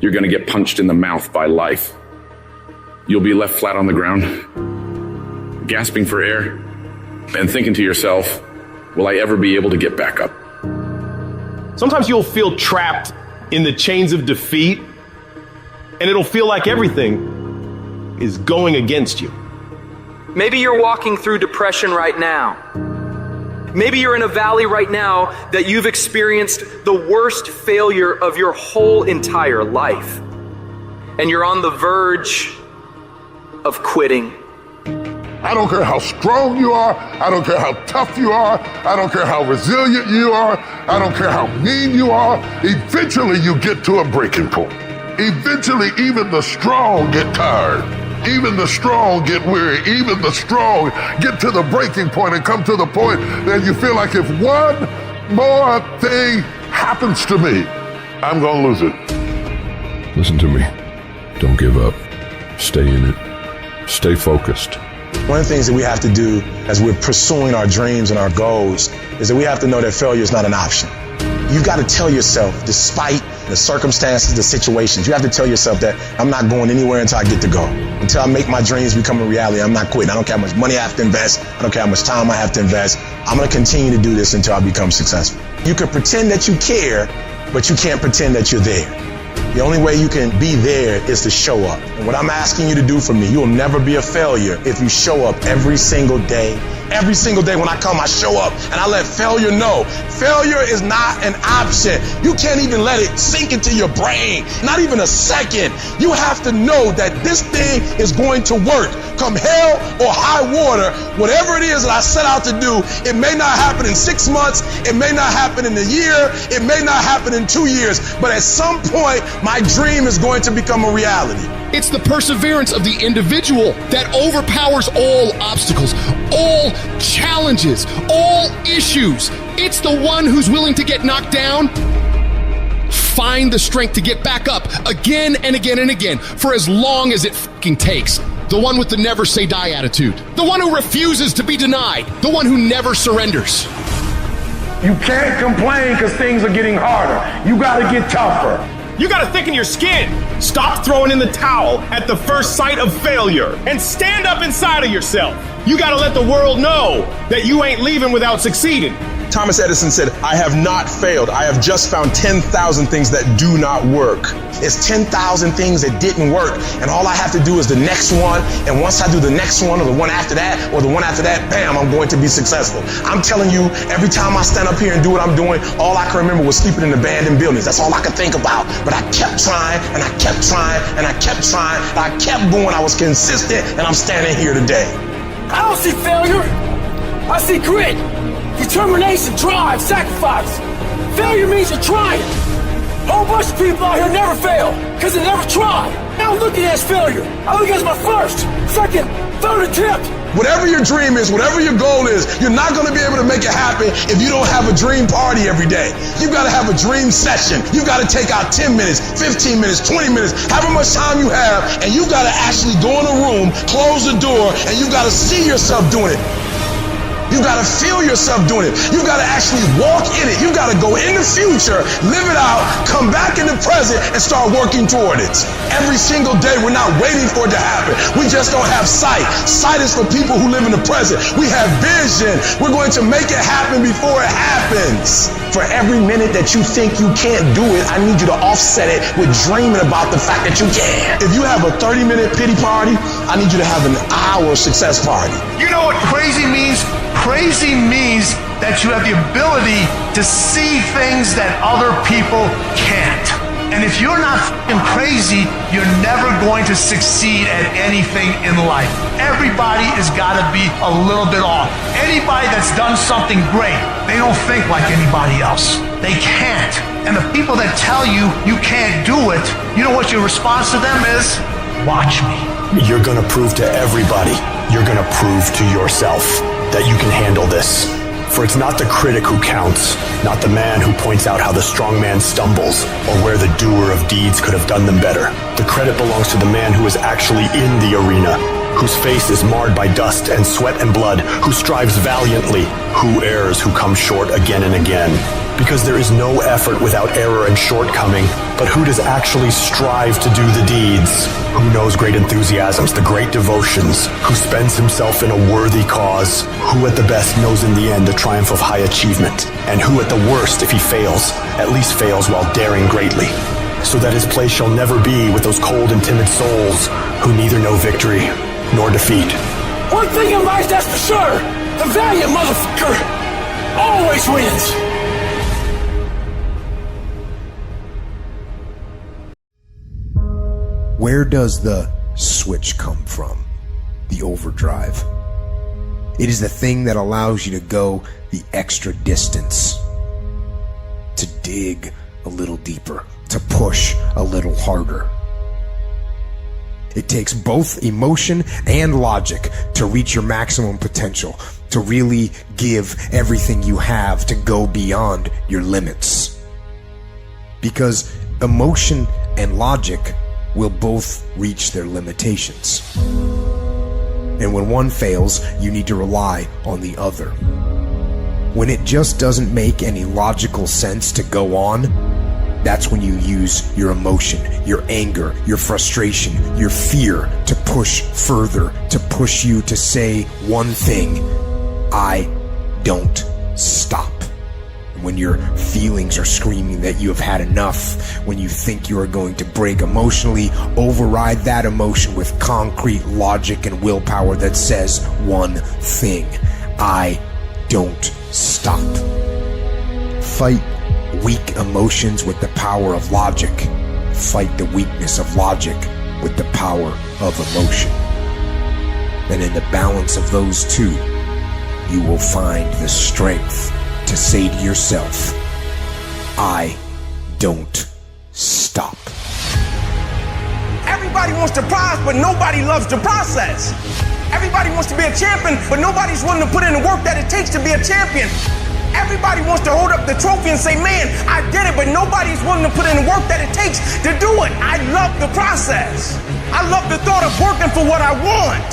you're going to get punched in the mouth by life. You'll be left flat on the ground, gasping for air, and thinking to yourself, will I ever be able to get back up? Sometimes you'll feel trapped in the chains of defeat, and it'll feel like everything is going against you. Maybe you're walking through depression right now. Maybe you're in a valley right now that you've experienced the worst failure of your whole entire life. And you're on the verge of quitting. I don't care how strong you are. I don't care how tough you are. I don't care how resilient you are. I don't care how mean you are. Eventually you get to a breaking point. Eventually even the strong get tired. Even the strong get weary. Even the strong get to the breaking point and come to the point that you feel like if one more thing happens to me, I'm gonna lose it. Listen to me. Don't give up. Stay in it. Stay focused. One of the things that we have to do as we're pursuing our dreams and our goals is that we have to know that failure is not an option. You've got to tell yourself, despite the circumstances, the situations, you have to tell yourself that I'm not going anywhere until I get to go. Until I make my dreams become a reality, I'm not quitting. I don't care how much money I have to invest. I don't care how much time I have to invest. I'm going to continue to do this until I become successful. You can pretend that you care, but you can't pretend that you're there. The only way you can be there is to show up. And what I'm asking you to do for me, you'll never be a failure if you show up every single day. Every single day when I come, I show up and I let failure know. Failure is not an option. You can't even let it sink into your brain, not even a second. You have to know that this thing is going to work. Come hell or high water, whatever it is that I set out to do, it may not happen in 6 months, it may not happen in a year, it may not happen in 2 years, but at some point, my dream is going to become a reality. It's the perseverance of the individual that overpowers all obstacles, all challenges, all issues. It's the one who's willing to get knocked down, find the strength to get back up again and again and again for as long as it fucking takes. The one with the never say die attitude. The one who refuses to be denied. The one who never surrenders. You can't complain because things are getting harder. You got to get tougher. You gotta thicken your skin. Stop throwing in the towel at the first sight of failure and stand up inside of yourself. You gotta let the world know that you ain't leaving without succeeding. Thomas Edison said, I have not failed. I have just found 10,000 things that do not work. It's 10,000 things that didn't work. And all I have to do is the next one. And once I do the next one or the one after that or the one after that, bam, I'm going to be successful. I'm telling you, every time I stand up here and do what I'm doing, all I can remember was sleeping in abandoned buildings. That's all I could think about. But I kept trying and I kept trying and I kept trying. And I kept going. I was consistent and I'm standing here today. I don't see failure. I see grit. Determination, drive, sacrifice. Failure means you're trying. A whole bunch of people out here never fail because they never try. I don't look at it as failure. I look at it as my first, second, third attempt. Whatever your dream is, whatever your goal is, you're not going to be able to make it happen if you don't have a dream party every day. You've got to have a dream session. You've got to take out 10 minutes, 15 minutes, 20 minutes, however much time you have, and you've got to actually go in a room, close the door, and you've got to see yourself doing it. You gotta feel yourself doing it. You gotta actually walk in it. You gotta go in the future, live it out, come back in the present, and start working toward it. Every single day, we're not waiting for it to happen. We just don't have sight. Sight is for people who live in the present. We have vision. We're going to make it happen before it happens. For every minute that you think you can't do it, I need you to offset it with dreaming about the fact that you can. If you have a 30-minute pity party, I need you to have an hour success party. You know what crazy means? Crazy means that you have the ability to see things that other people can't. And if you're not f***ing crazy, you're never going to succeed at anything in life. Everybody has got to be a little bit off. Anybody that's done something great, they don't think like anybody else. They can't. And the people that tell you you can't do it, you know what your response to them is? Watch me. You're gonna prove to everybody, you're gonna prove to yourself that you can handle this. For it's not the critic who counts, not the man who points out how the strong man stumbles, or where the doer of deeds could have done them better. The credit belongs to the man who is actually in the arena, whose face is marred by dust and sweat and blood, who strives valiantly, who errs, who comes short again and again. Because there is no effort without error and shortcoming, but who does actually strive to do the deeds? Who knows great enthusiasms, the great devotions, who spends himself in a worthy cause, who at the best knows in the end the triumph of high achievement, and who at the worst, if he fails, at least fails while daring greatly, so that his place shall never be with those cold and timid souls who neither know victory nor defeat. One thing in life that's for sure, the valiant motherfucker always wins. Where does the switch come from? The overdrive. It is the thing that allows you to go the extra distance, to dig a little deeper, to push a little harder. It takes both emotion and logic to reach your maximum potential, to really give everything you have, to go beyond your limits. Because emotion and logic will both reach their limitations. And when one fails, you need to rely on the other. When it just doesn't make any logical sense to go on, that's when you use your emotion, your anger, your frustration, your fear to push further, to push you to say one thing: I don't stop. When your feelings are screaming that you have had enough, when you think you are going to break emotionally, override that emotion with concrete logic and willpower that says one thing: I don't stop. Fight weak emotions with the power of logic. Fight the weakness of logic with the power of emotion. And in the balance of those two, you will find the strength to say to yourself, I don't stop. Everybody wants to prize, but nobody loves the process. Everybody wants to be a champion, but nobody's willing to put in the work that it takes to be a champion. Everybody wants to hold up the trophy and say, man, I did it, but nobody's willing to put in the work that it takes to do it. I love the process. I love the thought of working for what I want.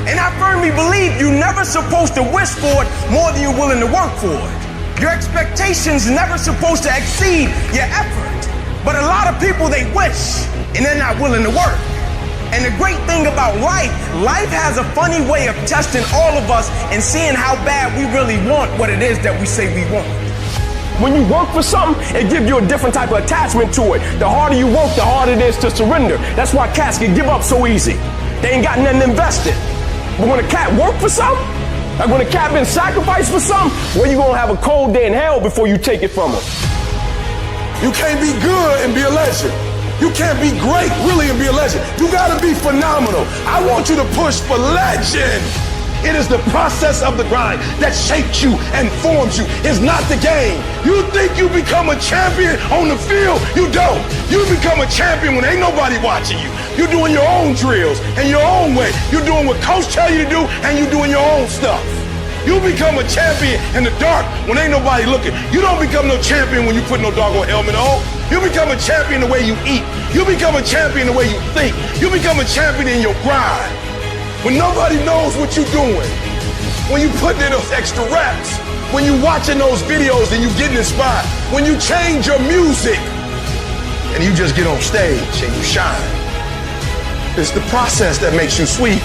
And I firmly believe you're never supposed to wish for it more than you're willing to work for it. Your expectations never supposed to exceed your effort. But a lot of people, they wish, and they're not willing to work. And the great thing about life has a funny way of testing all of us and seeing how bad we really want what it is that we say we want. When you work for something, it gives you a different type of attachment to it. The harder you work, the harder it is to surrender. That's why cats can give up so easy. They ain't got nothing invested. But when a cat work for something, like when a cat been sacrificed for something, well, you gonna have a cold day in hell before you take it from him. You can't be good and be a legend. You can't be great, really, and be a legend. You gotta be phenomenal. I want you to push for legend. It is the process of the grind that shapes you and forms you. It's not the game. You think you become a champion on the field? You don't. You become a champion when ain't nobody watching you. You're doing your own drills and your own way. You're doing what coach tell you to do, and you're doing your own stuff. You become a champion in the dark when ain't nobody looking. You don't become no champion when you put no doggone helmet on. You become a champion the way you eat. You become a champion the way you think. You become a champion in your grind. When nobody knows what you're doing, when you put in those extra reps, when you watching those videos and you getting inspired, when you change your music and you just get on stage and you shine. It's the process that makes you sweet.